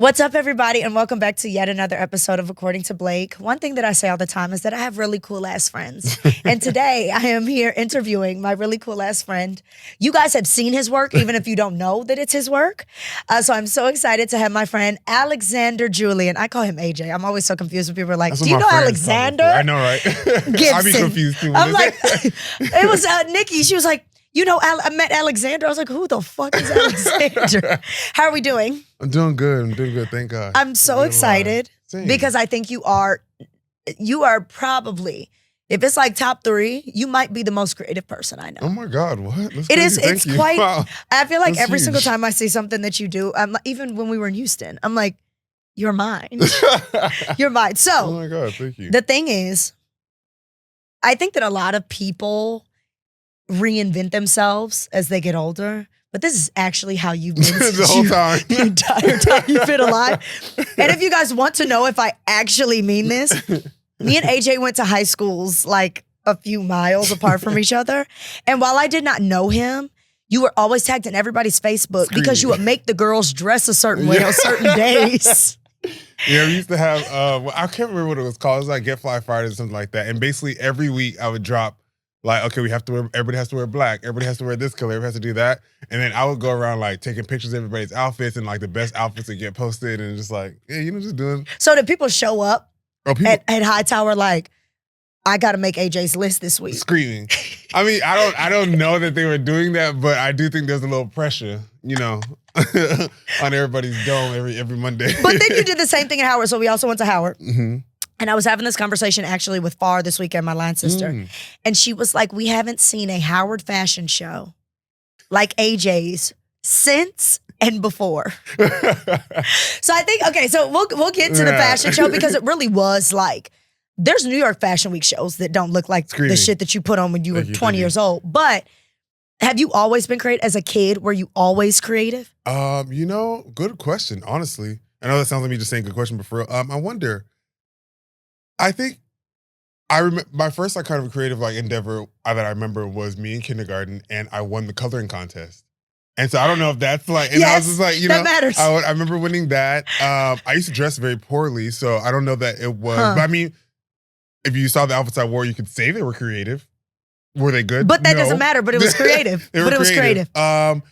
What's up, everybody, and welcome back to yet another episode of According to Blake. One thing that I say all the time is that I have really cool-ass friends. And today, I am here interviewing my really cool-ass friend. You guys have seen his work, even if you don't know that it's his work. So I'm so excited to have my friend, Alexander-Julian. I call him AJ. I'm always so confused when people are like, do you know Alexander? I know, right? Gibson. I'd be confused too. I'm like, it was Nikki. She was like, you know, I met Alexander. I was like, who the fuck is Alexander? How are we doing? I'm doing good. Thank God. I'm so excited because I think you are probably, if it's like top 3, you might be the most creative person I know. Oh my God, what? That's it crazy. is. It's quite, wow. I feel like That's every huge. single time I see something that you do, even when we were in Houston, I'm like, you're mine. You're mine. So, oh my God, thank you. The thing is, I think that a lot of people reinvent themselves as they get older, but this is actually how you've been the whole time. the entire time you've been alive. And if you guys want to know if I actually mean this, me and AJ went to high schools like a few miles apart from each other. And while I did not know him, you were always tagged in everybody's Facebook because you would make the girls dress a certain way on certain days. Yeah, we used to have, I can't remember what it was called. It was like Get Fly Fridays or something like that. And basically every week I would drop like, okay, everybody has to wear black. Everybody has to wear this color. Everybody has to do that. And then I would go around like taking pictures of everybody's outfits and like the best outfits that get posted and just like, yeah, just doing. So did people show up at Hightower like, I got to make AJ's list this week? Screaming. I mean, I don't know that they were doing that, but I do think there's a little pressure, on everybody's dome every Monday. But then you did the same thing at Howard. So we also went to Howard. Mm-hmm. And I was having this conversation actually with Far this weekend, my line sister. And she was like, we haven't seen a Howard fashion show like AJ's since and before. So I think, okay, so we'll get to the fashion show because it really was like, there's New York Fashion Week shows that don't look like the shit that you put on when you were 20 years old. But have you always been creative? As a kid, were you always creative? Good question, honestly. I know that sounds like me just saying good question, but for real, I wonder. I think I remember my first like kind of creative like endeavor that I remember was me in kindergarten, and I won the coloring contest. And so I don't know if that's like, and I was just like, that matters. I remember winning that. I used to dress very poorly, so I don't know that it was. But I mean, if you saw the outfits I wore, you could say they were creative. Were they good? But that doesn't matter. But it was creative. It was creative. And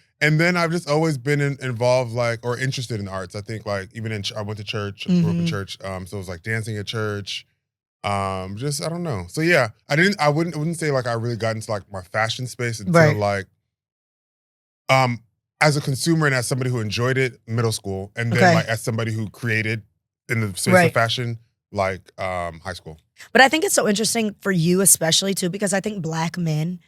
then I've just always been involved like or interested in arts. I think like even I went to church, grew up in church, so it was like dancing at church. Just I don't know. So yeah, I wouldn't say like I really got into like my fashion space until like as a consumer and as somebody who enjoyed it, middle school, and then like as somebody who created in the space of fashion, like high school. But I think it's so interesting for you especially too, because I think Black men,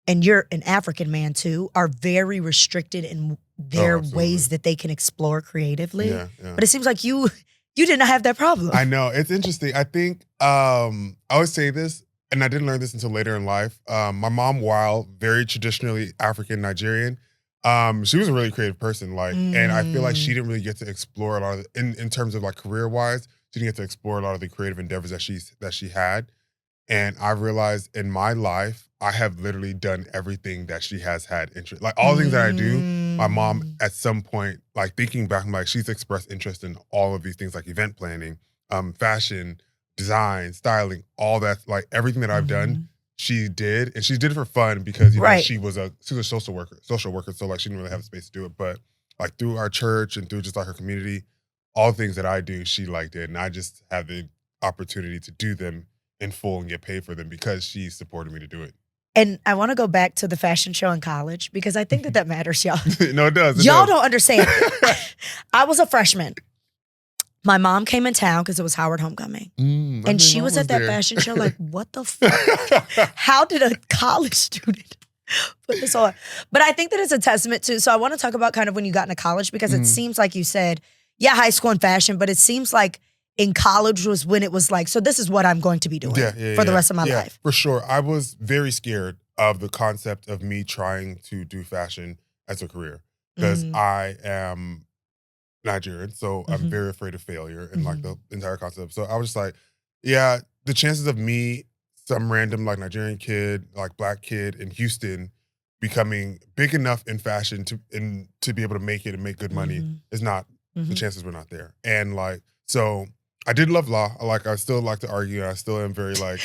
and you're an African man too, are very restricted in their ways that they can explore creatively. Yeah. But it seems like you did not have that problem. I know. It's interesting. I think I always say this, and I didn't learn this until later in life. My mom, while very traditionally African Nigerian, she was a really creative person. Like, and I feel like she didn't really get to explore a lot of in terms of like career wise. She didn't get to explore a lot of the creative endeavors that she had. And I realized in my life, I have literally done everything that she has had interest. Like all the things that I do, my mom at some point, like thinking back, I'm like, she's expressed interest in all of these things like event planning, fashion, design, styling, all that, like everything that I've done, she did. And she did it for fun because she was a social worker. So like she didn't really have the space to do it. But like through our church and through just like her community, all the things that I do, she like did. And I just have the opportunity to do them in full and get paid for them because she supported me to do it. And I want to go back to the fashion show in college because I think that matters, y'all. No, it does. Y'all don't understand. I was a freshman. My mom came in town because it was Howard Homecoming. And she was at that fashion show like, what the fuck? How did a college student put this on? But I think that it's a testament to, so I want to talk about kind of when you got into college because it seems like you said, yeah, high school and fashion, but it seems like in college was when it was like, so this is what I'm going to be doing for the rest of my life. For sure. I was very scared of the concept of me trying to do fashion as a career because I am Nigerian, so I'm very afraid of failure and like the entire concept. So I was just like, yeah, the chances of me, some random like Nigerian kid, like Black kid in Houston becoming big enough in fashion to be able to make it and make good money is not the chances were not there. And like, so I did love law. I still like to argue. I still am very like,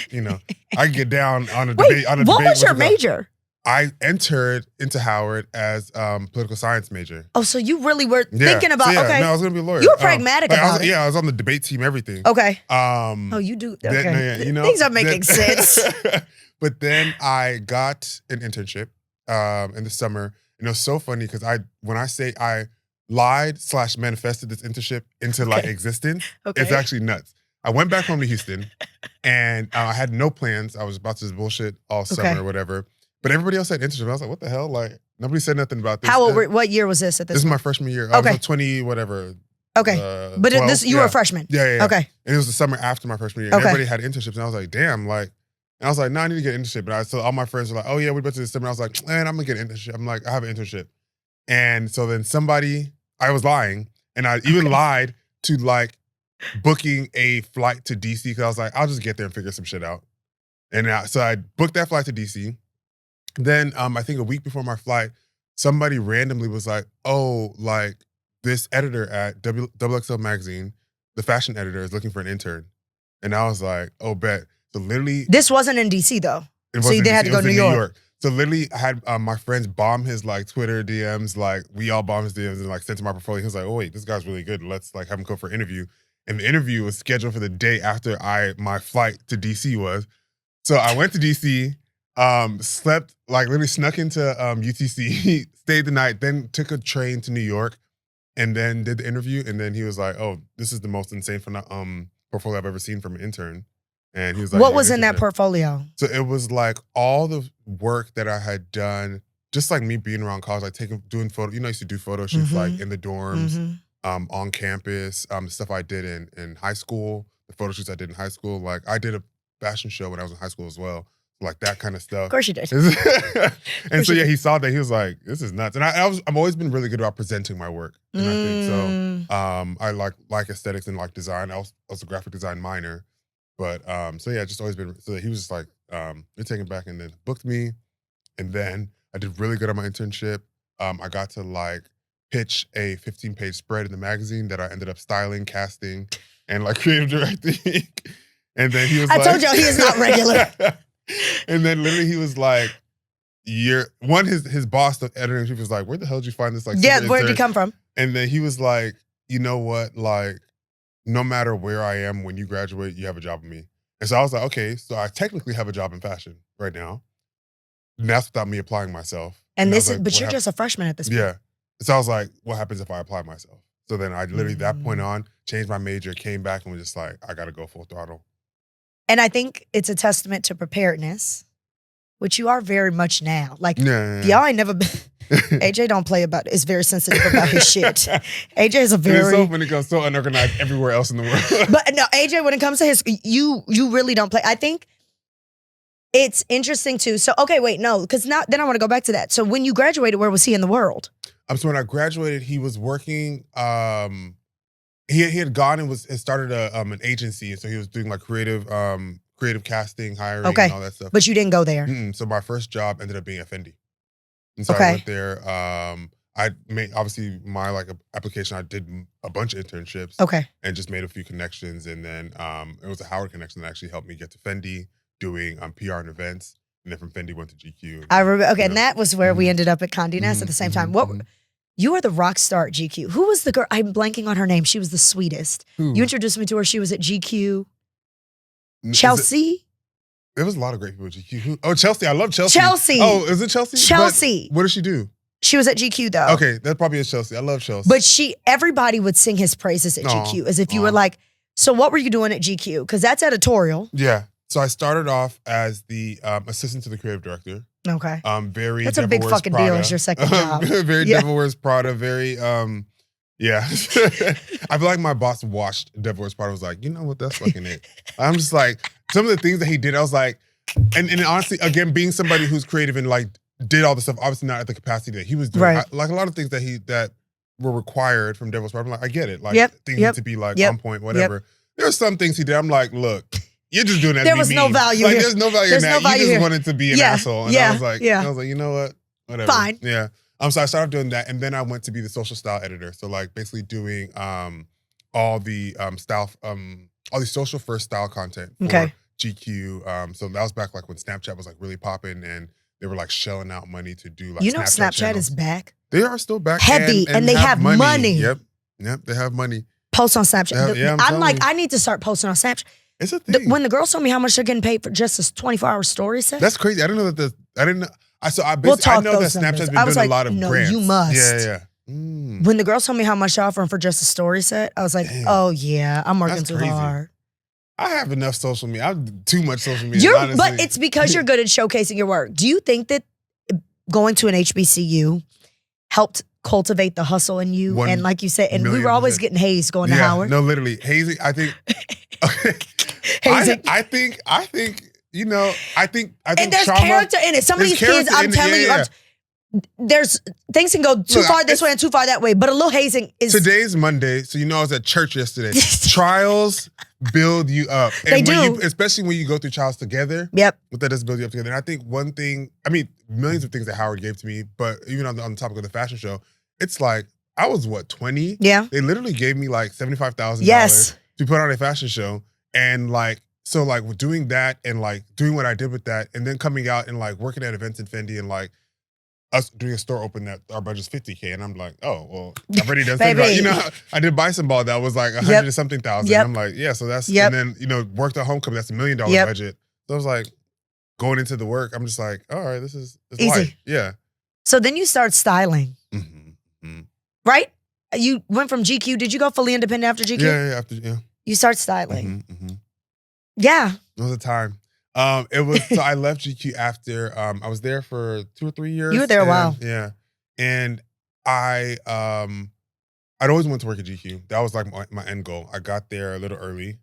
I can get down on a debate. What was your major? I entered into Howard as political science major. Oh, so you really were thinking about, no, okay. I was going to be a lawyer. You were pragmatic about it. Yeah, I was on the debate team, everything. Okay. Oh, you do, okay. Things are making sense. But then I got an internship in the summer. And it was so funny because when I say I lied/manifested this internship into like existence, it's actually nuts. I went back home to Houston and I had no plans. I was about to just bullshit all summer or whatever. But everybody else had internship. I was like, what the hell? Like, nobody said nothing about this. How old what year was this at this This point? is my freshman year. I was like 20, whatever. Okay. But 12, you were a freshman? Yeah. Okay. And it was the summer after my freshman year. And everybody had internships. And I was like, damn, like, and I was like, no, I need to get an internship. And so all my friends were like, oh yeah, we went to this summer. I was like, man, I'm gonna get an internship. I'm like, I have an internship. And so then I was lying. And I even lied to like booking a flight to DC because I was like, I'll just get there and figure some shit out. And so I booked that flight to DC. Then I think a week before my flight, somebody randomly was like, oh, like this editor at XXL Magazine, the fashion editor, is looking for an intern. And I was like, oh, bet. So literally. This wasn't in DC though. So you had to go to New York. So literally I had my friends bomb his like Twitter DMs, like we all bombed his DMs and like sent him my portfolio. He was like, oh wait, this guy's really good. Let's like have him go for an interview. And the interview was scheduled for the day after my flight to DC was. So I went to DC, slept, like literally snuck into UTC, stayed the night, then took a train to New York and then did the interview. And then he was like, oh, this is the most insane portfolio I've ever seen from an intern. And he was like, what was in that portfolio? So it was like all the work that I had done, just like me being around college, like doing photo, I used to do photo shoots like in the dorms, on campus, stuff I did in high school, the photo shoots I did in high school. Like I did a fashion show when I was in high school as well. Like that kind of stuff. Of course you did. And so yeah, he saw that. He was like, this is nuts. And I've always been really good about presenting my work. And I think so. I like aesthetics and like design. I was a graphic design minor. But so yeah, just always been, so he was just like, you're taking back, and then booked me. And then I did really good on my internship. I got to like pitch a 15-page spread in the magazine that I ended up styling, casting, and like creative directing. And then he was like, I told y'all he is not regular. And then literally he was like, his boss, the editor, he was like, where the hell did you find this? Like, where did he come from? And then he was like, you know what? Like, no matter where I am, when you graduate, you have a job with me. And so I was like, okay, so I technically have a job in fashion right now. And that's without me applying myself. And this is, but you're just a freshman at this point. Yeah. So I was like, what happens if I apply myself? So then I literally, that point on, changed my major, came back and was just like, I got to go full throttle. And I think it's a testament to preparedness, which you are very much now. Like, y'all ain't never been. AJ don't play about it. Is very sensitive about his shit. AJ is a very. It's so funny because so unorganized everywhere else in the world. But no, AJ, when it comes to his, you really don't play. I think it's interesting too. So okay, wait, no, because now then I want to go back to that. So when you graduated, where was he in the world? So when I graduated, he was working. He had gone and had started an agency, and so he was doing like creative casting, hiring, and all that stuff. But you didn't go there. So my first job ended up being at Fendi. And so I went there. I made, obviously, my like application, I did a bunch of internships. And just made a few connections. And then it was a Howard connection that actually helped me get to Fendi, doing PR and events. And then from Fendi went to GQ. I remember. And that was where we ended up at Condé Nast at the same time. You were the rock star at GQ. Who was the girl? I'm blanking on her name. She was the sweetest. You introduced me to her. She was at GQ. Chelsea? There was a lot of great people at GQ. Oh, Chelsea. I love Chelsea. Chelsea. Oh, is it Chelsea? Chelsea. But what does she do? She was at GQ though. Okay, that probably is Chelsea. I love Chelsea. But everybody would sing his praises at GQ as if you were like, so what were you doing at GQ? Because that's editorial. Yeah. So I started off as the assistant to the creative director. Okay. That's a big fucking deal as your second job. Very Devil Wears Prada. Very yeah. I feel like my boss watched Devil Wears Prada, was like, you know what, that's fucking it. I'm just like, some of the things that he did, I was like, and honestly, again, being somebody who's creative and like did all the stuff, obviously not at the capacity that he was doing. Right. Like a lot of things that were required from Devil Wears Prada, I'm like, I get it. Like things need to be like on point, whatever. There's some things he did, I'm like, look, you're just doing that. There was no value here. There's no value in that. You just wanted to be an asshole. And I was like, you know what? Whatever. Fine. Yeah. So I started doing that, and then I went to be the social style editor. So like basically doing all the all the social first style content for Okay. GQ. So that was back like when Snapchat was like really popping, and they were like shelling out money to do like You know, Snapchat Snapchat is channels. back. They are still back, Heavy, and they have money. Yep, they have money. Post on Snapchat. I'm I'm like, telling you. I need to start posting on Snapchat. It's a thing. When the girls told me how much they're getting paid for just this 24-hour story set. That's crazy. I didn't know that. I didn't know. We'll talk I know that those numbers. Snapchat's I been was doing like, a lot of no, grants. you must. Yeah. When the girls told me how much they're offering for just a story set, I was like, Damn. oh yeah, I'm working That's too crazy. hard. I have enough social media. I have too much social media. Honestly. But it's because you're good at showcasing your work. Do you think that going to an HBCU helped cultivate the hustle in you? And like you said, and we were always getting hazed going to Howard. No, literally hazing. I think. Hazing. I think. You know. I think. And there's trauma, character in it. Some of these kids, I'm telling you, there's things can go too far this way and too far that way. But a little hazing is. Today's Monday, so you know I was at church yesterday. Trials build you up. And they do. Especially when you go through trials together. Yep. What that does build you up together. And I think one thing, I mean, millions of things that Howard gave to me, but even on the topic of the fashion show, it's like, I was 20? Yeah. They literally gave me like $75,000 to put on a fashion show. And like, so like with doing that and like doing what I did with that and then coming out and like working at events in Fendi and like us doing a store open that our budget's $50K, and I'm like, oh, well, I've already done something. You know, I did Bison Ball that was like 100 and something thousand. I'm like, yeah, so that's, and then, you know, worked at Homecoming, that's $1 million budget. So I was like, going into the work, I'm just like, all right, this is easy. Life. Yeah. So then you start styling, right? You went from GQ. Did you go fully independent after GQ? Yeah. You start styling. Yeah. It was a time. It was so I left GQ after I was there for 2 or 3 years. You were there a while. Yeah. And I'd always wanted to work at GQ. That was like my end goal. I got there a little early,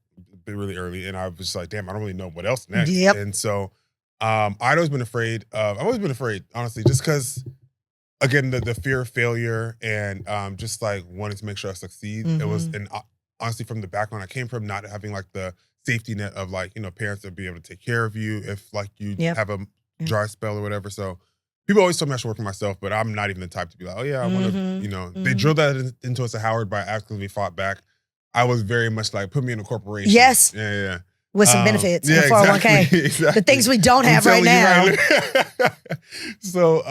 really early, and I was just like, damn, I don't really know what else next. Yep. And so I've always been afraid, honestly, just because again, the fear of failure and just like wanting to make sure I succeed. It was, and honestly, from the background I came from, not having like the safety net of like, you know, parents that would be able to take care of you if like you have a dry spell or whatever. So people always told me I should work for myself, but I'm not even the type to be like, oh yeah, I want to, you know, they drilled that into us at Howard, but I actively fought back. I was very much like, put me in a corporation. Yes. Yeah. With some benefits and 401k. Exactly. The things we don't have right now. So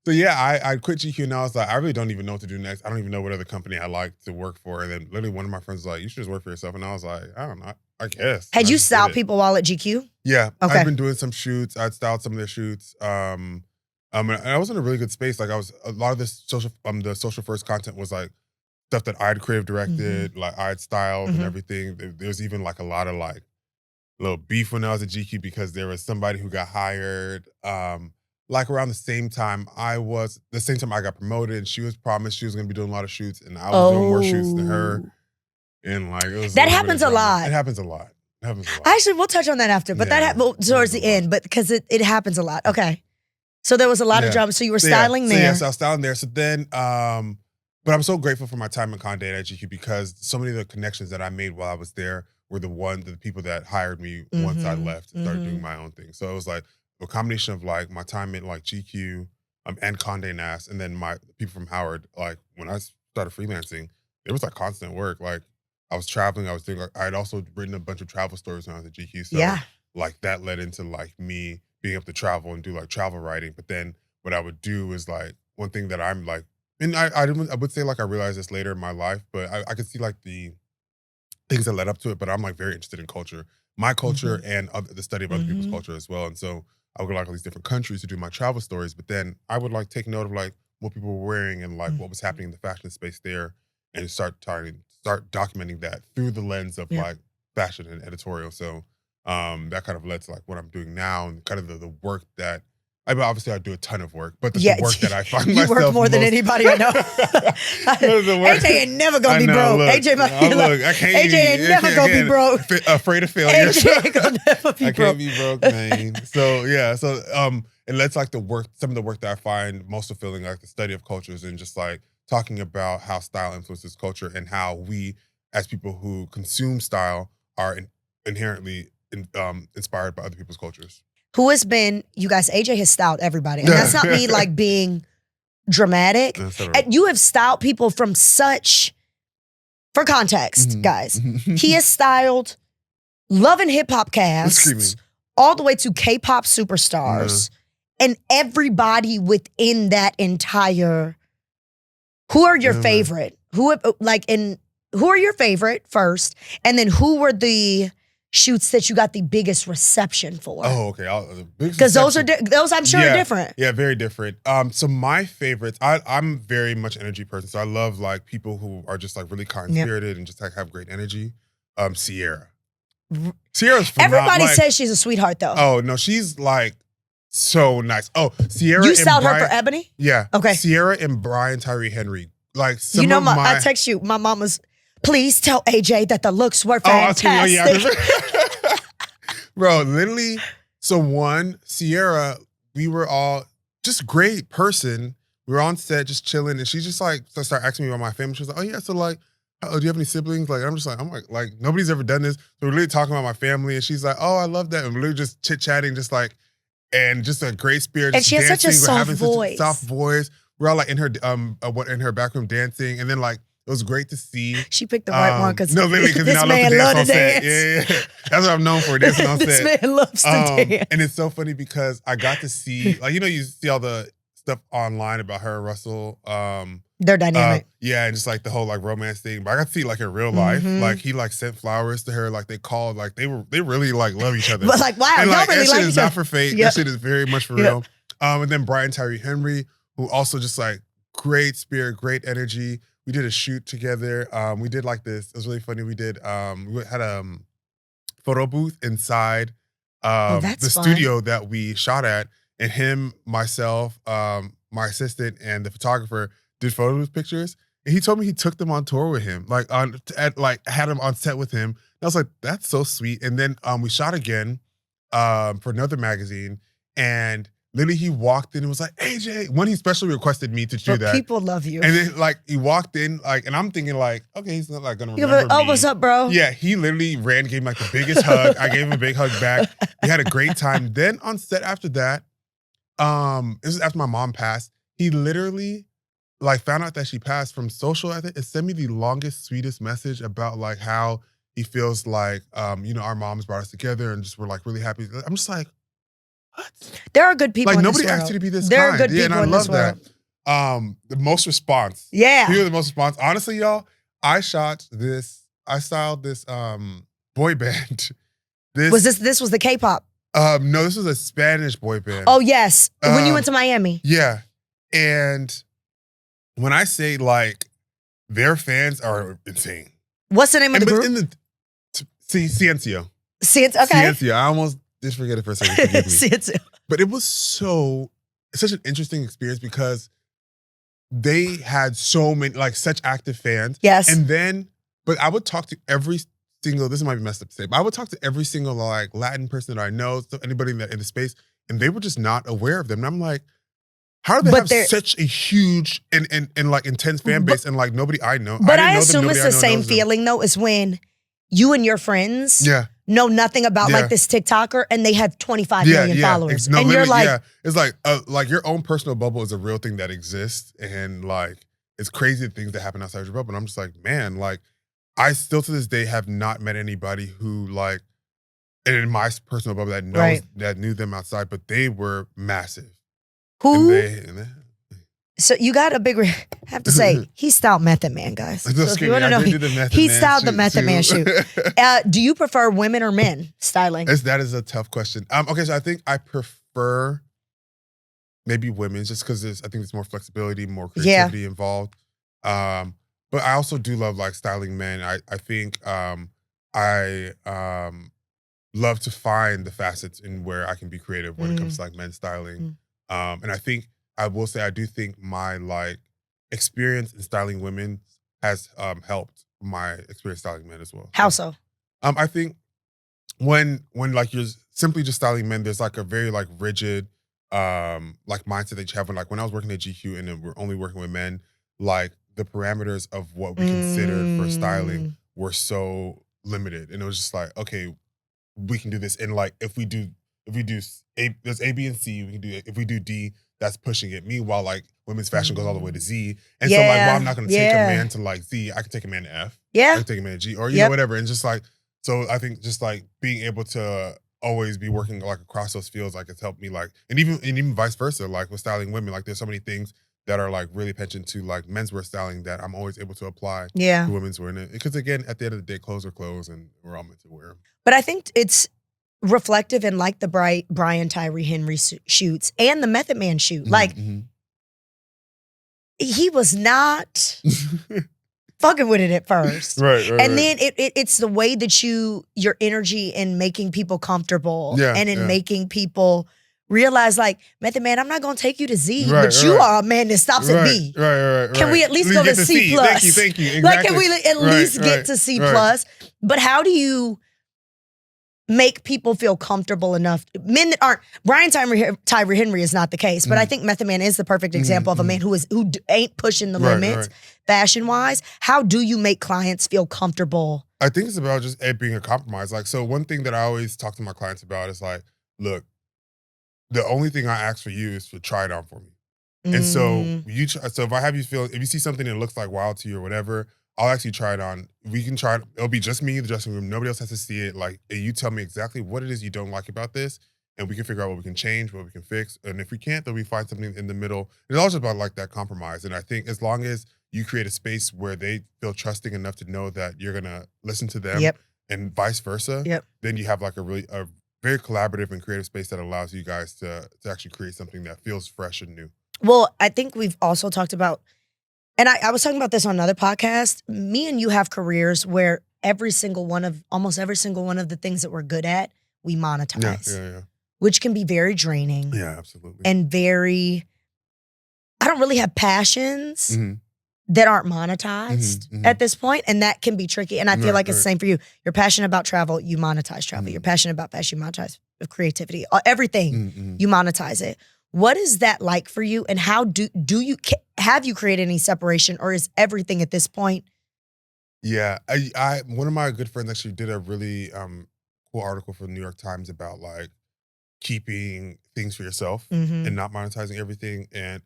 yeah, I quit GQ and I was like, I really don't even know what to do next. I don't even know what other company I like to work for. And then literally one of my friends was like, you should just work for yourself. And I was like, I don't know, I guess. Had you styled people while at GQ? Yeah. Okay. I've been doing some shoots. I'd styled some of their shoots. And I was in a really good space. Like a lot of this the social first content was like stuff that I'd creative directed, like I'd styled and everything. There was even like a lot of like little beef when I was at GQ because there was somebody who got hired. Like around the same time I got promoted, and she was promised she was going to be doing a lot of shoots, and I was doing more shoots than her. And like it was that happens a lot. It happens a lot. Actually, we'll touch on that after, but towards the end, but because it happens a lot. Okay, so there was a lot of drama. So you were styling there. So I was styling there. So then, but I'm so grateful for my time in Condé at GQ because so many of the connections that I made while I was there were the people that hired me once I left and started doing my own thing. So it was like a combination of like my time in like GQ and Condé Nast, and then my people from Howard. Like when I started freelancing, it was like constant work. Like I was traveling, I had also written a bunch of travel stories when I was at GQ. So like that led into like me being able to travel and do like travel writing. But then what I would do is like one thing that I'm like, and I would say like I realized this later in my life, but I could see like the things that led up to it. But I'm like very interested in culture, my culture, and the study of other people's culture as well. And so I would go like all these different countries to do my travel stories, but then I would like take note of like what people were wearing and like what was happening in the fashion space there, and start documenting that through the lens of like fashion and editorial. So that kind of led to like what I'm doing now and kind of the work that obviously I do a ton of work, but the work that I find myself you work more than anybody I know. AJ ain't never gonna be broke. Look, AJ ain't never gonna be broke. Afraid of failure. AJ ain't gonna never be broke. I can't be broke, man. So yeah, it lets like some of the work that I find most fulfilling, like the study of cultures and just like talking about how style influences culture and how we, as people who consume style, are inherently inspired by other people's cultures. Who has been, you guys, AJ has styled everybody. And that's not me like being dramatic. And you have styled people from such, for context, guys, he has styled Love and Hip Hop casts all the way to K-pop superstars and everybody within that entire. Who are your favorite? Who are your favorite first? And then who were the shoots that you got the biggest reception for? Oh, okay. Because those I'm sure are different. Yeah, very different. So my favorites, I'm very much an energy person. So I love like people who are just like really kind spirited and just like have great energy. Sierra's phenomenal. Everybody says she's a sweetheart though. Oh no, she's like so nice. Oh, Sierra. You styled her for Ebony? Yeah. Okay. Sierra and Brian Tyree Henry. Like some I text you. My mom was. Please tell AJ that the looks were fantastic. Bro, literally, so Sierra, we were all just great person. We were on set just chilling, and she just like started asking me about my family. She was like, oh yeah, so like, do you have any siblings? Like, I'm like, nobody's ever done this. So we're really talking about my family, and she's like, oh, I love that. And we're literally just chit-chatting, just like, and just a great spirit. And she has such a soft voice. Soft voice. We're all like in her back room dancing, and then like, it was great to see. She picked the right one because this man loves to dance. Yeah. That's what I'm known for, dancing on set. This man loves to dance. And it's so funny because I got to see, like, you see all the stuff online about her and Russell. They're dynamic. Yeah, and just like the whole like romance thing. But I got to see like in real life, like he like sent flowers to her, like they called, like they really like love each other. But like, wow, and, y'all really that like shit each is other. not for fake. That shit is very much for real. And then Brian Tyree Henry, who also just like great spirit, great energy. We did a shoot together. We did like this. It was really funny. We had a photo booth inside the studio that we shot at, and him, myself, my assistant, and the photographer did photo booth pictures. And he told me he took them on tour with him, had him on set with him. And I was like, that's so sweet. And then we shot again for another magazine, and literally, he walked in and was like, AJ, when he specially requested me to do that. People love you. And then, like, he walked in, like, and I'm thinking, like, okay, he's not, like, gonna remember me. Oh, what's up, bro? Yeah, he literally ran, gave me, like, the biggest hug. I gave him a big hug back. We had a great time. Then on set after that, this is after my mom passed, he literally, like, found out that she passed from social, I think, and sent me the longest, sweetest message about, like, how he feels like, our moms brought us together and just were, like, really happy. I'm just like, what? There are good people in this world. Like, nobody asked you to be this there kind. Are good people and I in love this world. that. The most response. Yeah. People are the most response. Honestly, y'all, I styled this boy band. This was the K-pop? No, this was a Spanish boy band. Oh, yes. When you went to Miami. Yeah. And when I say, like, their fans are insane. What's the name of the group? Ciencio. Okay. Ciencio. I almost just forget it for a second. Forgive me. Ciencio. But it was such an interesting experience because they had so many, like, such active fans. Yes. And then, but I would talk to every single, this might be messed up to say, but I would talk to every single, like, Latin person that I know, so anybody in the space, and they were just not aware of them. And I'm like, how do they have such a huge and like intense fan base and like nobody I know? But I assume it's the same feeling though, is when you and your friends know nothing about like this TikToker and they have 25 million followers. No, and you're like, it's like your own personal bubble is a real thing that exists, and like it's crazy things that happen outside your bubble. And I'm just like, man, like I still to this day have not met anybody who like, and in my personal bubble that knew them outside, but they were massive. Who? So you got a big, have to say, he styled Method Man, guys. So if you want to know, he styled the Method Man shoot. Do you prefer women or men styling? That is a tough question. Okay, so I think I prefer maybe women just because I think there's more flexibility, more creativity involved. But I also do love like styling men. I think I love to find the facets in where I can be creative when it comes to like men styling. And I think I will say I do think my like experience in styling women has helped my experience styling men as well. How so? I think when like you're simply just styling men, there's like a very like rigid like mindset that you have when I was working at GQ and then we're only working with men, like the parameters of what we considered for styling were so limited. And it was just like, okay, we can do this. And like if we do there's A, B, and C, we can do it. If we do D, that's pushing it. Meanwhile, like women's fashion goes all the way to Z. And so like, well, I'm not going to take a man to like Z. I can take a man to F. Yeah. I can take a man to G or, you know, whatever. And just like, so I think just like being able to always be working like across those fields, like it's helped me like, and even vice versa, like with styling women, like there's so many things that are like really penchant to like menswear styling that I'm always able to apply to women's wear. Because again, at the end of the day, clothes are clothes and we're all meant to wear them. But I think it's reflective in like the Brian Tyree Henry shoots and the Method Man shoot. Like he was not fucking with it at first. Right. And then it's the way that your energy in making people comfortable and in making people realize like, Method Man, I'm not going to take you to Z, but you are a man that stops at B. Right. Can we at least go to C plus? Thank you. Exactly. Like, can we at least get to C plus? But how do you make people feel comfortable enough? Men that aren't, Brian Tyree Henry is not the case, but I think Method Man is the perfect example of a man who ain't pushing the limits fashion-wise. How do you make clients feel comfortable? I think it's about just it being a compromise. Like, so one thing that I always talk to my clients about is like, look, the only thing I ask for you is to try it on for me. And so if I have you feel, if you see something that looks like wild to you or whatever, I'll actually try it on. We can try it. It'll be just me in the dressing room. Nobody else has to see it. Like, you tell me exactly what it is you don't like about this, and we can figure out what we can change, what we can fix. And if we can't, then we find something in the middle. It's all just about like that compromise. And I think as long as you create a space where they feel trusting enough to know that you're gonna listen to them, and vice versa, then you have like a very collaborative and creative space that allows you guys to actually create something that feels fresh and new. Well, I think we've also talked about, and I was talking about this on another podcast, me and you have careers where almost every single one of the things that we're good at, we monetize. Yeah. Which can be very draining. Yeah, absolutely. And I don't really have passions that aren't monetized at this point, and that can be tricky. And I feel like it's the same for you. You're passionate about travel, you monetize travel. You're passionate about fashion, you monetize creativity. Everything, you monetize it. What is that like for you? And how have you created any separation, or is everything at this point? Yeah, one of my good friends actually did a really cool article for the New York Times about like keeping things for yourself and not monetizing everything. And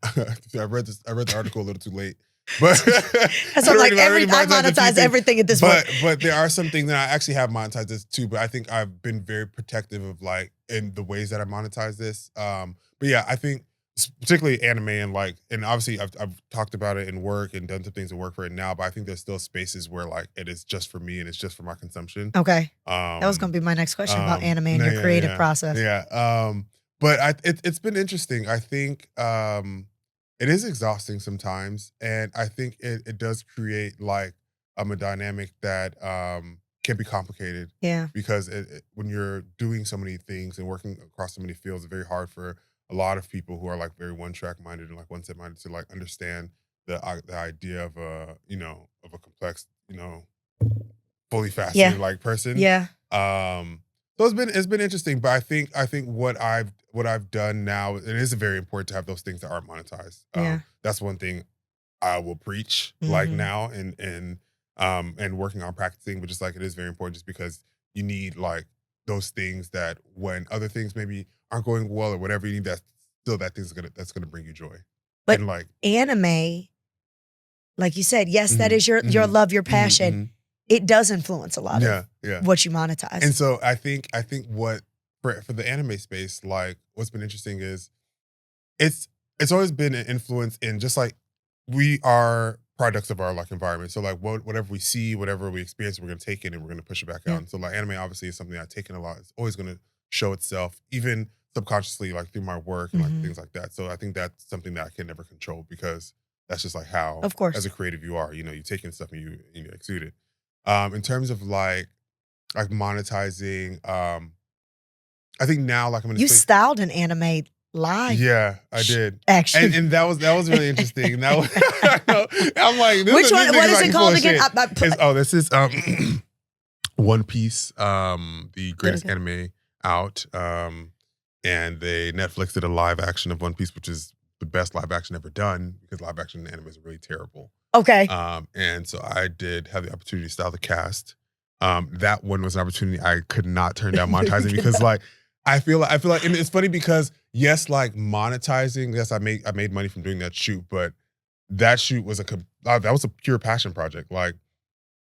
I read the article a little too late. But so like I monetize everything at this point. But there are some things that I actually have monetized this too. But I think I've been very protective of like in the ways that I monetize this. But yeah, I think particularly anime and like, and obviously I've talked about it in work and done some things in work for it now. But I think there's still spaces where like it is just for me and it's just for my consumption. Okay, that was going to be my next question about anime and your creative process. Yeah, but it's been interesting. I think it is exhausting sometimes, and I think it does create like a dynamic that can be complicated. Yeah, because when you're doing so many things and working across so many fields, it's very hard for a lot of people who are like very one-track minded and like one-set minded to like understand the idea of a complex, fully faceted like person. Yeah. So it's been interesting, but I think what I've done now, it is very important to have those things that aren't monetized. That's one thing I will preach like now and working on practicing, but just like it is very important just because you need like those things that when other things maybe aren't going well or whatever, you need that thing's that's gonna bring you joy. But and like anime, like you said, yes, that is your love, your passion. It does influence a lot of what you monetize. And so I think what for the anime space, like what's been interesting is it's always been an influence in just like we are products of our like environment. So like whatever we see, whatever we experience, we're gonna take it and we're gonna push it back out. And so like anime obviously is something I've taken a lot. It's always gonna show itself, even subconsciously, like through my work and like things like that. So I think that's something that I can never control because that's just like how, of course, as a creative you are. You take in stuff and you exude it. In terms of like monetizing, I think now like I'm gonna styled an anime live. Yeah, I did actually, and that was really interesting. That was I'm like, which one? What is it called again? This is One Piece, the greatest anime out, and they Netflix did a live action of One Piece, which is the best live action ever done because live action anime is really terrible. Okay. And so I did have the opportunity to style the cast. That one was an opportunity I could not turn down monetizing because like I feel like, and it's funny because yes, like monetizing. Yes, I made money from doing that shoot, but that shoot was that was a pure passion project. Like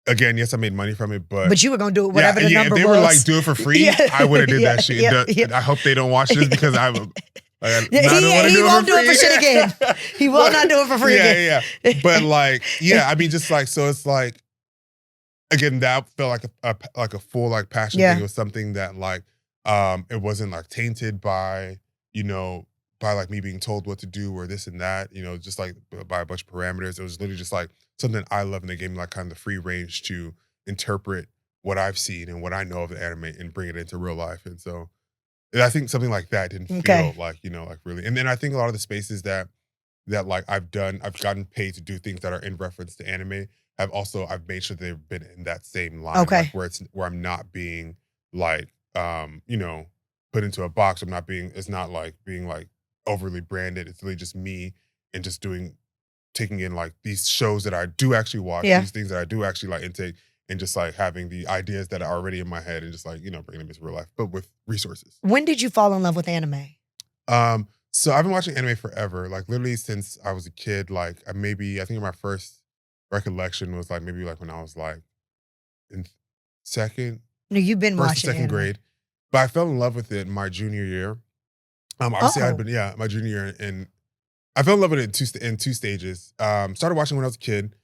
again, yes, I made money from it, but you were gonna do it whatever the number if they was. were like do it for free, Yeah. I would have did that shit. Yeah. I hope they don't watch this because I he won't do it for shit again. He will not do it for free again. Yeah. But like, yeah, I mean, just like, so it's like, again, that felt like a full like passion thing. It was something that like, it wasn't like tainted by, by like me being told what to do or this and that, just like by a bunch of parameters. It was literally just like something I love, and they gave me like kind of the free range to interpret what I've seen and what I know of the anime and bring it into real life. And so I think something like that didn't feel like, like really. And then I think a lot of the spaces that like I've gotten paid to do things that are in reference to anime I've made sure they've been in that same line. Okay. Like where I'm not being like, put into a box. It's not like being like overly branded. It's really just me and just taking in like these shows that I do actually watch, these things that I do actually like intake, and just like having the ideas that are already in my head and just like, bringing them into real life, but with resources. When did you fall in love with anime? So I've been watching anime forever, like literally since I was a kid. Like I think my first recollection was like maybe like when I was like in second. No, you've been first watching or second anime. grade, but I fell in love with it my junior year. Obviously I'd been my junior year, and I fell in love with it in two stages. Started watching when I was a kid.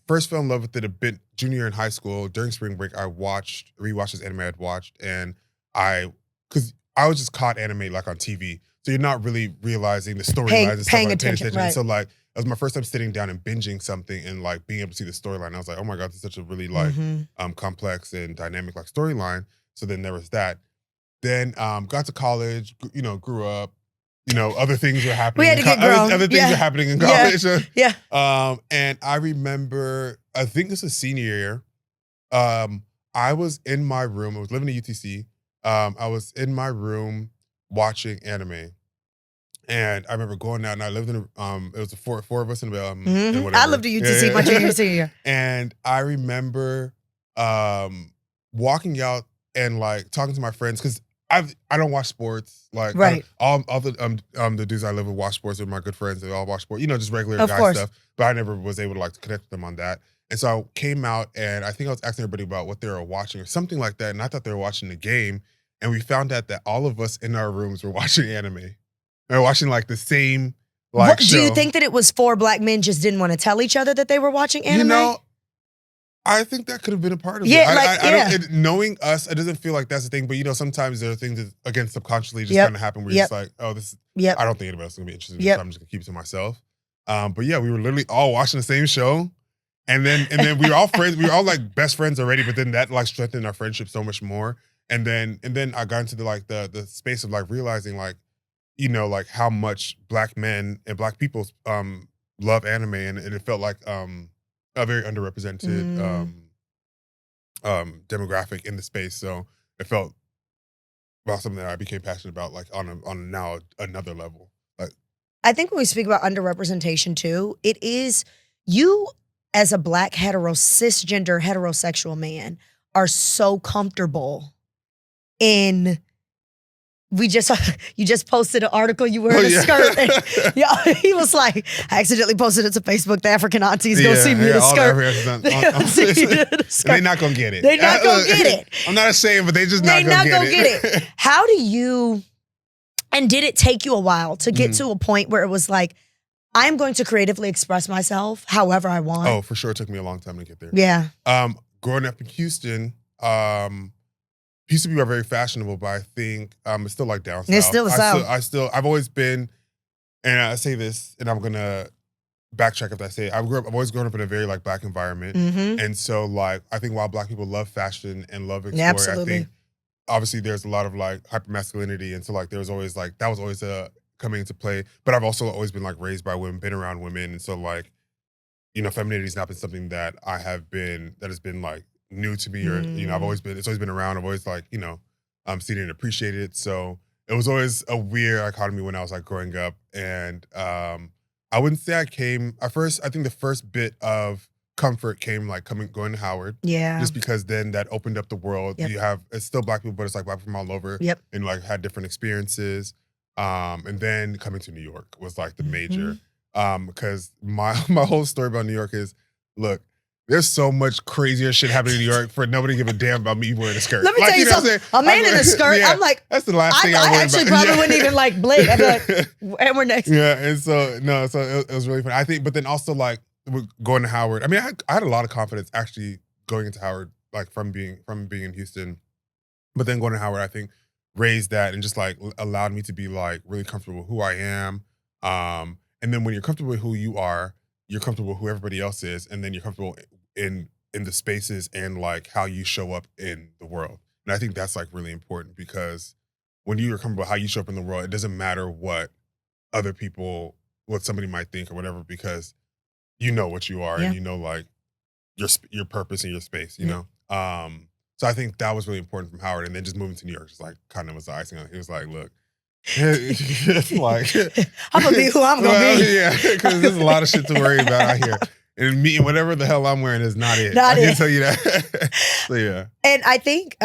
First fell in love with it a bit junior year in high school. During spring break, I rewatched this anime I'd watched, and because I was just caught anime like on TV, so you're not really realizing the storylines and stuff, paying like attention. Right. And so like it was my first time sitting down and binging something and like being able to see the storyline. I was like, oh my god, this is such a really like complex and dynamic like storyline. So then there was that. Then got to college, grew up. Other things were happening. We had to get grown. Other things were happening in college. Yeah. And I remember, I think this was senior year. I was in my room. I was living in UTC. I was in my room watching anime. And I remember going out, and I lived in it was four of us in and whatever. I lived in UTC my junior senior year. And I remember walking out and like talking to my friends, because I don't watch sports. Like all the dudes I live with watch sports. They're my good friends. They all watch sports. Just regular guy stuff. But I never was able to like connect with them on that. And so I came out, and I think I was asking everybody about what they were watching or something like that. And I thought they were watching the game. And we found out that all of us in our rooms were watching anime. They were watching like the same like show. Do you think that it was 4 black men just didn't want to tell each other that they were watching anime? I think that could have been a part of it. I don't, knowing us, it doesn't feel like that's the thing. But sometimes there are things that, again, subconsciously just kind of happen where you're just like, oh, this. I don't think anybody else is gonna be interested in this, so I'm just gonna keep it to myself. But yeah, we were literally all watching the same show, and then we were all friends. We were all like best friends already. But then that like strengthened our friendship so much more. And then I got into the space of like realizing like, like how much black men and black people love anime, and it felt like a very underrepresented demographic in the space. So it felt about something that I became passionate about, like on now another level. Like, I think when we speak about underrepresentation too, it is you as a black cisgender heterosexual man are so comfortable in. You just posted an article you wearing a skirt. And, he was like, I accidentally posted it to Facebook. The African aunties go see me in a skirt. They're not gonna get it. They're not gonna get it. I'm not ashamed, but they just not gonna get it. How do you? And did it take you a while to get to a point where it was like, I'm going to creatively express myself however I want? Oh, for sure, it took me a long time to get there. Yeah. Growing up in Houston. Houston people are very fashionable, but I think it's still like down south. It's still the South. I've always been, and I say this, and I'm gonna backtrack if I say it. I've always grown up in a very like black environment, and so like I think while black people love fashion and love exploring, I think obviously there's a lot of like hypermasculinity, and so like there was always like that was always coming into play. But I've also always been like raised by women, been around women, and so like femininity has not been something that has been like new to me, or it's always been around. I've always like seen it and appreciated it. So it was always a weird dichotomy when I was like growing up. And I wouldn't say I think the first bit of comfort came like going to Howard. Yeah. Just because then that opened up the world. Yep. You have, it's still Black people, but it's like Black people from all over. Yep. And like had different experiences. And then coming to New York was like the major. Because my whole story about New York is, look, there's so much crazier shit happening in New York for nobody to give a damn about me wearing a skirt. Let me tell you something. A man in a skirt, I'm like, that's the last thing I I worry actually about. probably wouldn't even like blink. I'd be like, and we're next. Yeah, and so no, so it was really fun. I think, but then also like going to Howard. I mean, I had a lot of confidence actually going into Howard, like from being in Houston, but then going to Howard, I think raised that and just like allowed me to be like really comfortable with who I am. And then when you're comfortable with who you are, you're comfortable with who everybody else is, and then you're comfortable in the spaces and like how you show up in the world. And I think that's like really important because when you're comfortable with how you show up in the world, it doesn't matter what other people, what somebody might think or whatever, because you know what you are and you know like your purpose and your space, you know? So I think that was really important from Howard. And then just moving to New York just like kind of was the icing on it. He was like, look, it's like I'm gonna be who I'm gonna be. Yeah, because there's a lot of shit to worry about out here. And me, whatever the hell I'm wearing is not it. I can tell you that. So yeah. And I think,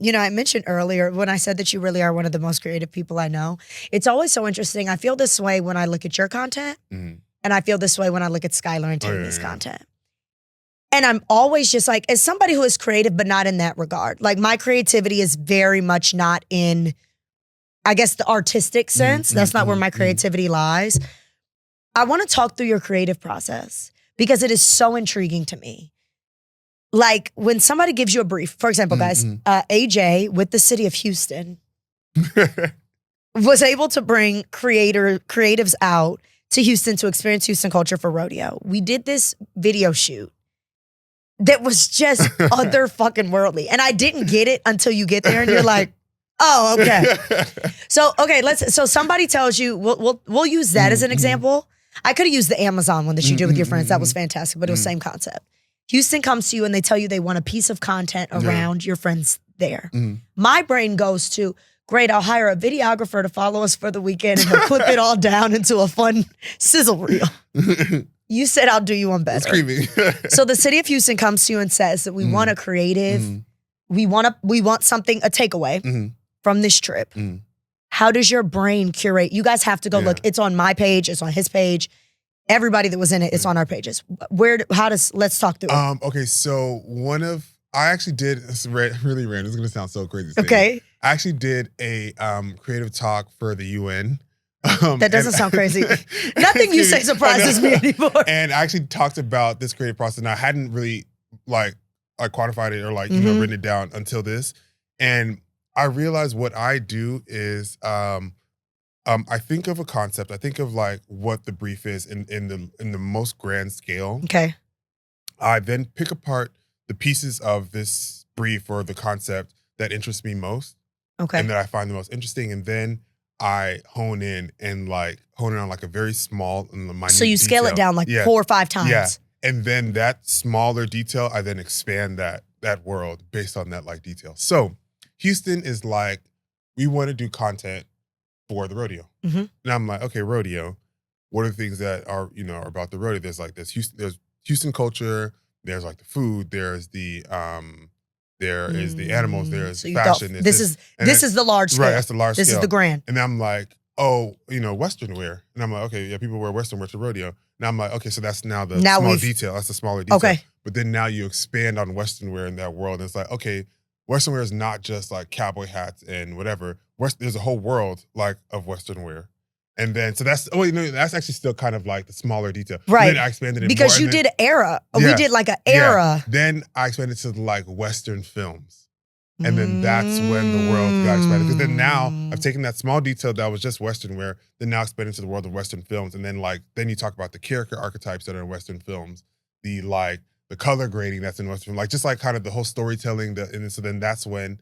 you know, I mentioned earlier when I said that you really are one of the most creative people I know. It's always so interesting. I feel this way when I look at your content, and I feel this way when I look at Skylar and Tammy's content. And I'm always just like, as somebody who is creative, but not in that regard. Like my creativity is very much not in, I guess, the artistic sense. That's not where my creativity lies. I want to talk through your creative process because it is so intriguing to me. Like when somebody gives you a brief, for example, guys, Jjay with the city of Houston was able to bring creatives out to Houston to experience Houston culture for rodeo. We did this video shoot that was just other fucking worldly. And I didn't get it until you get there and you're like, oh, okay. So somebody tells you, we'll use that as an example. I could have used the Amazon one that you did with your friends. That was fantastic, but it was the same concept. Houston comes to you and they tell you they want a piece of content around your friends there. My brain goes to, great, I'll hire a videographer to follow us for the weekend and he'll clip it all down into a fun sizzle reel. You said I'll do you one better. So the city of Houston comes to you and says that we want a creative, we want something, a takeaway from this trip. How does your brain curate? You guys have to go look. It's on my page. It's on his page. Everybody that was in it, it's on our pages. Let's talk through it. Okay, so I actually did, it's really random. It's gonna sound so crazy. Okay. I actually did a creative talk for the UN. That doesn't sound crazy. Nothing you say surprises me anymore. And I actually talked about this creative process, and I hadn't really like quantified it or like you know written it down until this. And I realized what I do is I think of a concept. I think of like what the brief is in the most grand scale. Okay. I then pick apart the pieces of this brief or the concept that interest me most. Okay. And that I find the most interesting, and then I hone in on like a very small and minute So you scale detail. It down like 4 or 5 times. Yeah. And then that smaller detail, I then expand that world based on that like detail. So Houston is like, we want to do content for the rodeo. And I'm like, okay, rodeo. What are the things that are, you know, are about the rodeo? There's like there's Houston culture, there's like the food, there's the there is the animals, there's so fashion. This is the large scale. Right, that's the large scale. This is the grand. And I'm like, oh, you know, Western wear. And I'm like, okay, yeah, people wear Western wear to rodeo. Now I'm like, okay, so that's now the small detail. That's the smaller detail. Okay. But then now you expand on Western wear in that world. And it's like, okay, Western wear is not just like cowboy hats and whatever. There's a whole world like of Western wear. And then, so that's actually still kind of like the smaller detail. Right. And then I expanded it because more. You did era. Yeah. We did like an era. Yeah. Then I expanded to like Western films. And then that's when the world got expanded. Because then now I've taken that small detail that was just Western wear, then now expanded to the world of Western films. And then then you talk about the character archetypes that are in Western films, the color grading that's in Western, like just like kind of the whole storytelling. And so then that's when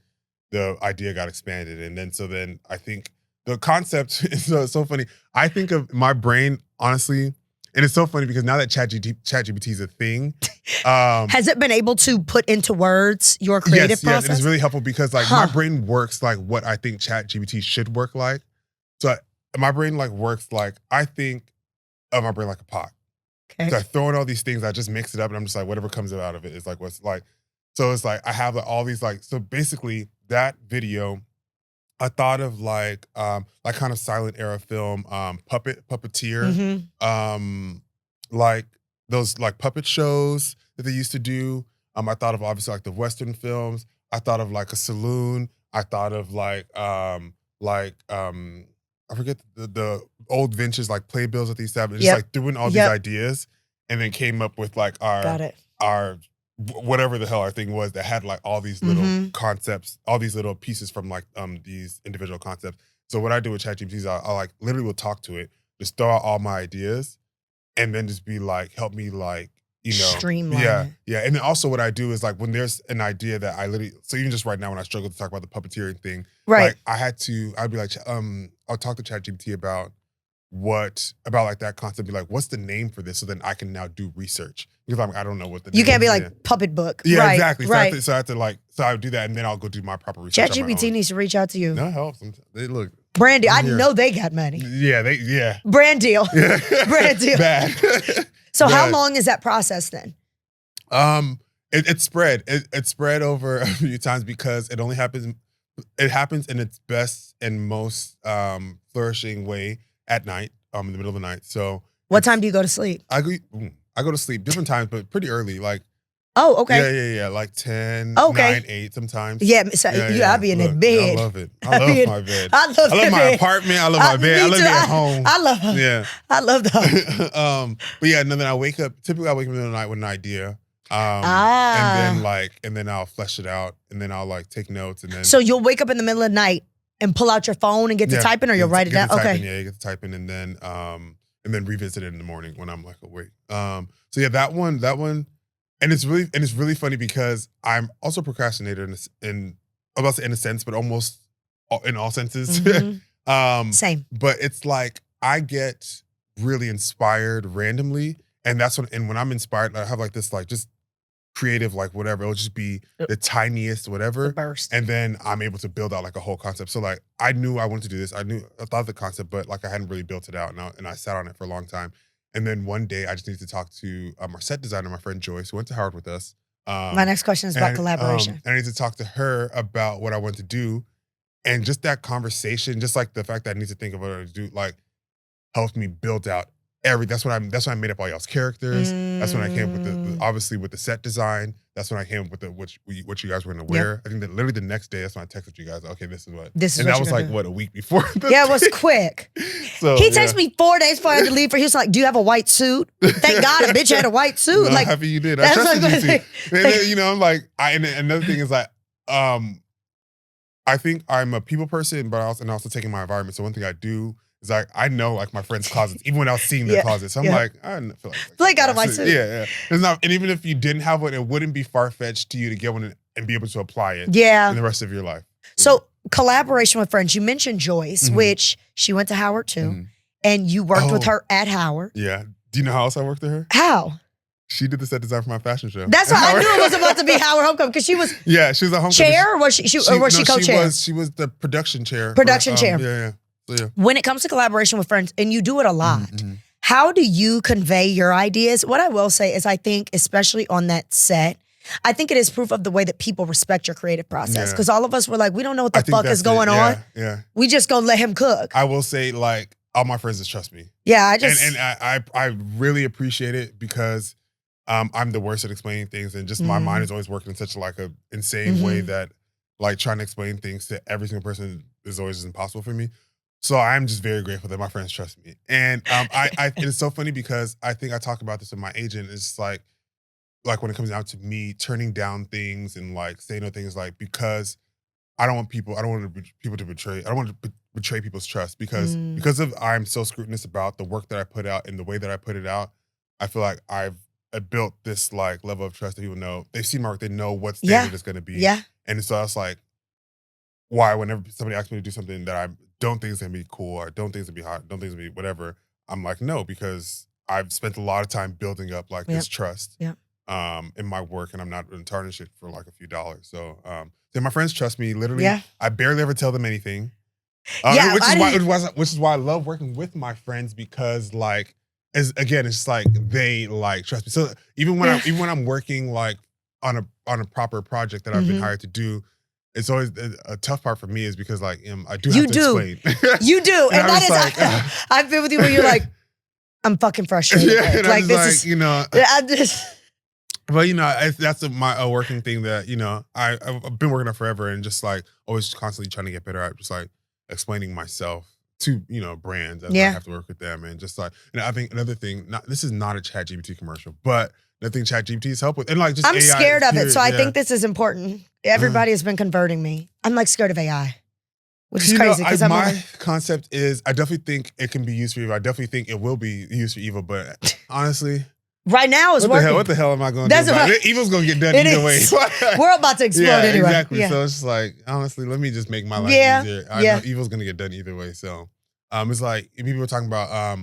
the idea got expanded. And then, so then I think the concept is so funny. I think of my brain, honestly, and it's so funny because now that ChatGPT is a thing. Has it been able to put into words your creative process? Yes, it's really helpful because like my brain works like what I think ChatGPT should work like. So my brain like works like, I think of my brain like a pot. Okay. So I throw in all these things, I just mix it up, and I'm just like, whatever comes out of it is like what's like. So it's like I have like, all these like, so basically that video, I thought of like kind of silent era film, puppeteer, like those like puppet shows that they used to do. I thought of obviously like the Western films. I thought of like a saloon. I thought of I forget the old vintage like playbills that they used to have. And just like doing all these ideas, and then came up with like our whatever the hell our thing was that had like all these little concepts, all these little pieces from like these individual concepts. So what I do with ChatGPT is I like literally will talk to it, just throw out all my ideas, and then just be like, help me like, streamline it. Yeah. And then also what I do is like when there's an idea that I literally, so even just right now when I struggle to talk about the puppeteering thing, right? Like I'd be like, I'll talk to ChatGPT about like that concept, be like, what's the name for this? So then I can now do research. Because I don't know what the name is. You can't be like puppet book. Yeah, right, exactly. Right. So I have to like, so I would do that, and then I'll go do my proper research. ChatGPT needs to reach out to you. No, it helps. They look. Brand deal. I know they got money. Yeah. Brand deal. Brand deal. Bad. So how long is that process then? It spread. It spread over a few times because it happens in its best and most flourishing way at night, in the middle of the night. So what time do you go to sleep? I go to sleep different times, but pretty early. Like, oh, okay. Yeah. Like 10, okay. 9, 8 sometimes. Yeah, so I'll be in the bed. I love it. I love my bed. I love my apartment. I love my bed. I love being at home. I love it. Yeah. I love the home. But yeah, and then I wake up. Typically, I wake up in the night with an idea. And then I'll flesh it out, and then I'll like take notes, and then. So you'll wake up in the middle of the night and pull out your phone and get to typing, or you'll write it down. Okay. Yeah, you get to typing, and then revisit it in the morning when I'm like awake. So yeah, that one, and it's really funny because I'm also a procrastinator in a sense, but almost in all senses. Same. But it's like I get really inspired randomly, and that's when I'm inspired, I have like this like just creative like whatever. It'll just be the tiniest whatever, burst, and then I'm able to build out like a whole concept. So like I knew I wanted to do this. I thought of the concept, but like I hadn't really built it out, and I sat on it for a long time. And then one day I just needed to talk to our set designer, my friend Jjay, who went to Howard with us. My next question is about collaboration. And I need to talk to her about what I want to do, and just that conversation, just like the fact that I need to think of what I do, like helped me build out that's when I made up all y'all's characters. That's when I came up with obviously with the set design. That's when I came up with what you guys were gonna wear. I think that literally the next day, that's when I texted you guys. Okay, this is what. And that was like what, a week before. Yeah, it was quick. So he texted me 4 days before I had to leave. He was like, "Do you have a white suit?" Thank God, a bitch had a white suit. No, like, happy you did. I trusted you too. And then, I'm like, and another thing is like, I think I'm a people person, but also taking my environment. So one thing I do. It's like I know like my friends' closets, even when I was seeing their closets. So I'm like, I feel like got a white suit. Yeah. It's not, and even if you didn't have one, it wouldn't be far-fetched to you to get one and be able to apply it in the rest of your life. So collaboration with friends. You mentioned Joyce, which she went to Howard too. And you worked with her at Howard. Yeah. Do you know how else I worked with her? How? She did the set design for my fashion show. That's why I knew it was about to be Howard Homecoming, because she was she was a homecoming chair, or was she co-chair? She was the production chair. Chair. Yeah. Yeah. When it comes to collaboration with friends, and you do it a lot, how do you convey your ideas? What I will say is I think, especially on that set, I think it is proof of the way that people respect your creative process. Because all of us were like, we don't know what the fuck is going on. Yeah. We just gonna let him cook. I will say, like, all my friends just trust me. Yeah, I really appreciate it because I'm the worst at explaining things, and just my mind is always working in such like a insane way that like trying to explain things to every single person is always impossible for me. So I'm just very grateful that my friends trust me. And it's so funny because I think I talk about this with my agent. It's like when it comes down to me turning down things and like saying no things, like because I don't want people to betray. I don't want to betray people's trust because I'm so scrutinous about the work that I put out and the way that I put it out. I feel like I built this like level of trust that people know. They've seen my work. They know what standard it's going to be. Yeah. And so it's like, why whenever somebody asks me to do something that I don't think is gonna be cool, or don't think it's gonna be hot, don't think it's gonna be whatever, I'm like, no, because I've spent a lot of time building up like this trust in my work, and I'm not gonna tarnish it for like a few dollars. So my friends trust me literally. Yeah. I barely ever tell them anything. Which is why I love working with my friends, because like it's just like they like trust me. So even when I'm working like on a proper project that I've been hired to do, it's always a tough part for me is because like I do have to explain. You do, and that is like, I've been with you where you're like, I'm fucking frustrated. Yeah, like this is I just. But that's my working thing that I've been working on forever, and just like always constantly trying to get better at just like explaining myself to brands as I have to work with them, and just like I think another thing. This is not a ChatGPT commercial, but I think ChatGPT is help with, and like just I'm AI scared of it, so I think this is important. Everybody has been converting me. I'm like scared of AI, which is crazy because my concept is I definitely think it can be used for evil. I definitely think it will be used for evil, but honestly. Right now is working. What the hell am I going to do about it? Evil's going to get done either way. We're about to explode anyway. Exactly. Yeah. So it's just like, honestly, let me just make my life easier. I know evil's going to get done either way. So it's like, people are talking about,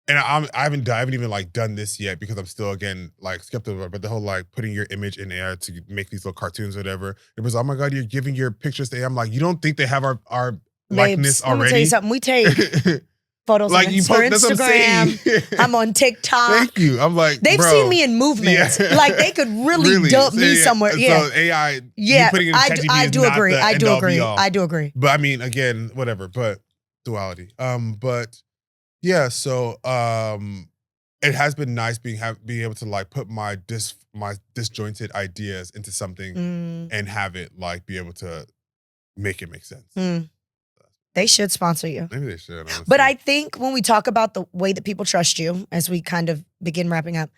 and I haven't even like done this yet because I'm still, again, like skeptical, but the whole like putting your image in AI to make these little cartoons or whatever. It was, oh my God, you're giving your pictures to AI. I'm like, you don't think they have our likeness already? Let me tell you something. We take photos like on Instagram. I'm on TikTok. Thank you. I'm like, they've seen me in movements. Yeah. Like they could really dump me somewhere. So AI, putting it in ChatGPT I do agree. I do agree. I do agree. But I mean, again, whatever. But duality. But yeah. So it has been nice being able to like put my disjointed ideas into something and have it like be able to make it make sense. They should sponsor you. Maybe they should. Honestly. But I think when we talk about the way that people trust you, as we kind of begin wrapping up.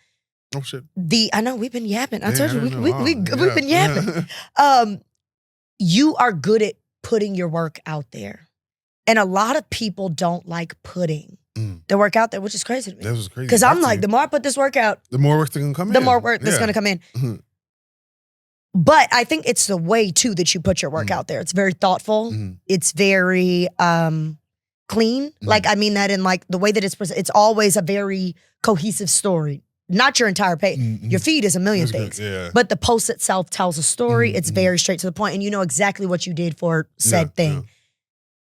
Oh shit. I know we've been yapping. I told you we've been yapping. You are good at putting your work out there, and a lot of people don't like putting their work out there, which is crazy to me. That was crazy. Because I'm like, the more I put this work out, the more work that's gonna come in. The more work that's gonna come in. But I think it's the way, too, that you put your work out there. It's very thoughtful. It's very clean. Like, I mean that in like the way that it's presented. It's always a very cohesive story. Not your entire page. Your feed is a million things. Yeah. But the post itself tells a story. It's very straight to the point, and you know exactly what you did for said thing. Yeah.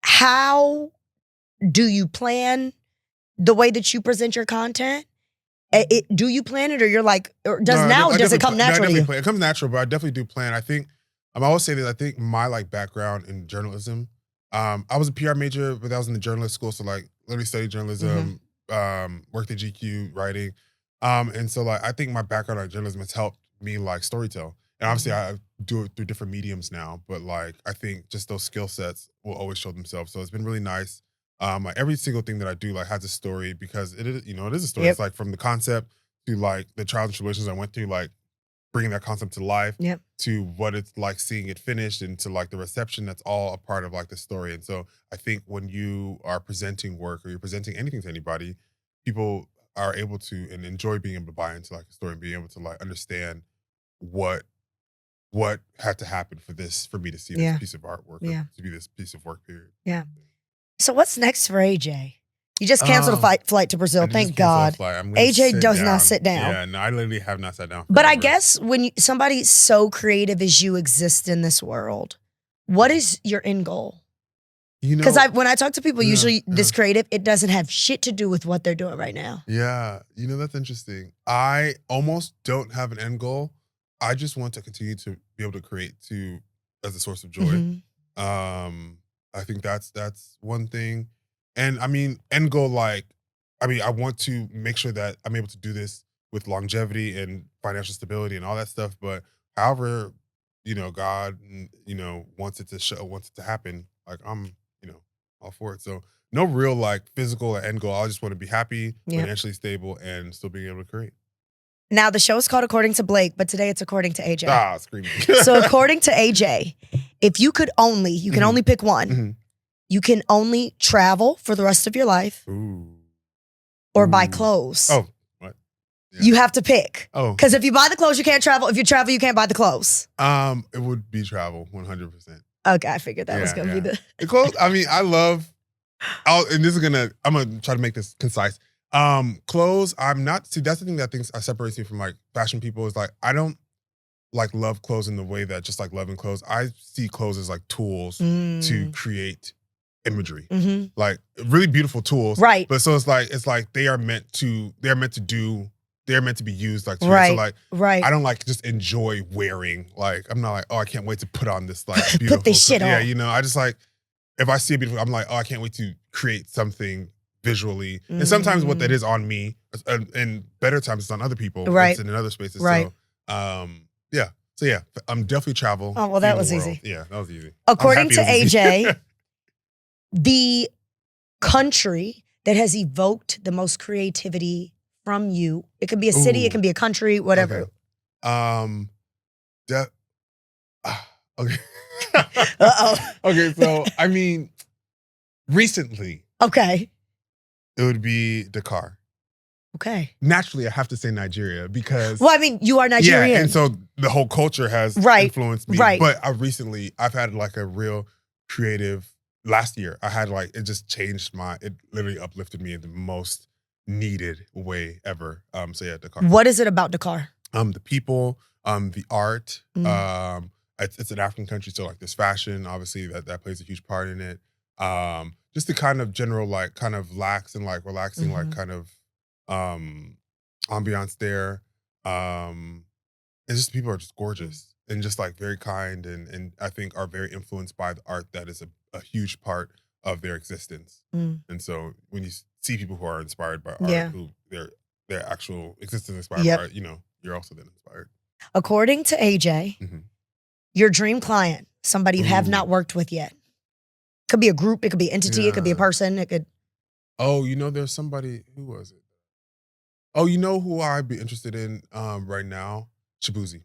How do you plan the way that you present your content? Do you plan it, or you're like, or does it come naturally? It comes natural, but I definitely do plan. I think I always say that I think my like background in journalism. I was a PR major, but I was in the journalist school, so like literally studied journalism, worked at GQ writing, and so like I think my background in journalism has helped me like storytell. And obviously I do it through different mediums now, but like I think just those skill sets will always show themselves. So it's been really nice. Like every single thing that I do like has a story because it is, it is a story. It's like from the concept to like the trials and tribulations I went through, like bringing that concept to life to what it's like seeing it finished and to like the reception. That's all a part of like the story. And so I think when you are presenting work or you're presenting anything to anybody, people are able to and enjoy being able to buy into like a story and being able to like understand what had to happen for me to see this piece of artwork, or to be this piece of work period. Yeah. So what's next for Jjay? You just canceled a flight to Brazil. Thank God. Jjay does not sit down. Yeah, no, I literally have not sat down. But I guess when somebody so creative as you exists in this world, what is your end goal? Because when I talk to people, usually this creative, it doesn't have shit to do with what they're doing right now. Yeah, that's interesting. I almost don't have an end goal. I just want to continue to be able to create as a source of joy. I think that's one thing. And I mean, end goal, I want to make sure that I'm able to do this with longevity and financial stability and all that stuff. But however, God, wants it to happen, like I'm, all for it. So no real like physical end goal. I just want to be happy, financially stable, and still being able to create. Now, the show is called According to Blake, but today it's According to Jjay. Screaming. So according to Jjay, if you could only, can only pick one. You can only travel for the rest of your life or buy clothes. Oh, what? Yeah. You have to pick. Oh. Because if you buy the clothes, you can't travel. If you travel, you can't buy the clothes. It would be travel, 100%. Okay, I figured that was going to be the clothes. I mean, I'm going to try to make this concise. Clothes, that's the thing that separates me from like fashion people is like, I don't like love clothes in the way that just like loving clothes. I see clothes as like tools to create imagery, Mhm. like really beautiful tools. Right. But so it's like they are meant to be used like to Right. So like Right. I don't like just enjoy wearing, like I'm not like, oh, I can't wait to put on this like beautiful Put this shit yeah, on. you know, I just like if I see a beautiful, I'm like, oh, I can't wait to create something visually. And sometimes what that is on me, and better times it's on other people. Right. It's in other spaces. Right. So yeah. So yeah, I'm definitely travel. Oh, well, that see was the world. easy. Yeah, that was easy. According to I'm happy it was easy. AJ, the country that has evoked the most creativity from you, it could be a city, it Ooh. can be a country, whatever. Okay. Okay. Uh-oh. Okay, so I mean, recently Okay. it would be Dakar. Okay. Naturally, I have to say Nigeria because Well, I mean, you are Nigerian. yeah, and so the whole culture has Right. influenced me. Right. But I've had like a real creative. Last year, I had like it just changed it literally uplifted me in the most needed way ever. So yeah, Dakar. What is it about Dakar? The people, the art. Mm. It's an African country, so like there's fashion, obviously that plays a huge part in it. Just the kind of general like kind of lax and like relaxing like kind of ambiance there. And just people are just gorgeous and just like very kind and I think are very influenced by the art that is a huge part of their existence. And so when you see people who are inspired by art, who their actual existence is inspired by art, you know, you're also then inspired. According to AJ, your dream client, somebody you have not worked with yet. Could be a group, it could be an entity, it could be a person, it could. Oh, you know, there's somebody, who was it? Oh, you know who I'd be interested in right now? Shabuzi.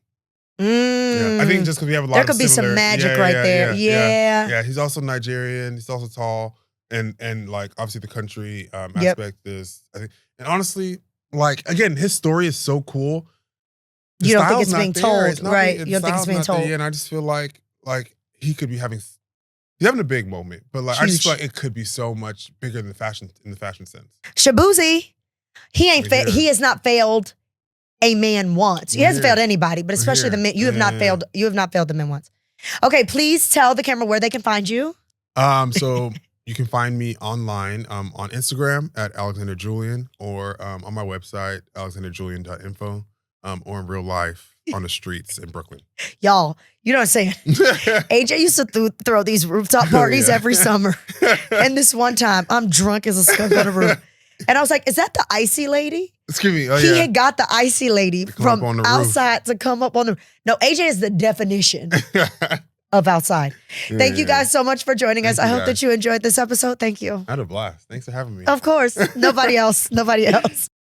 Yeah, I think just because we have a lot there of could be some magic right there. Yeah, he's also Nigerian. He's also tall, and like obviously the country aspect is. I think, and honestly, like again, his story is so cool. You don't think it's being told, right? You don't think it's being told. Yeah, and I just feel like he could be having. He's having a big moment, but like I just feel like it could be so much bigger than in the fashion sense. Shabuzi, he has not failed a man once. He hasn't failed anybody, but especially the men. You have not failed. You have not failed the men once. Okay, please tell the camera where they can find you. So you can find me online on Instagram at Alexander-Julian or on my website alexanderjulian.info or in real life on the streets in Brooklyn. Y'all, you know what I'm saying? AJ used to throw these rooftop parties every summer. And this one time, I'm drunk as a skunk on a roof. And I was like, is that the icy lady? Excuse me. Oh, he had got the icy lady from outside to come up on the roof. No, AJ is the definition of outside. Thank you guys so much for joining us. I hope that you enjoyed this episode. Thank you. I had a blast. Thanks for having me. Of course. Nobody else. Nobody else.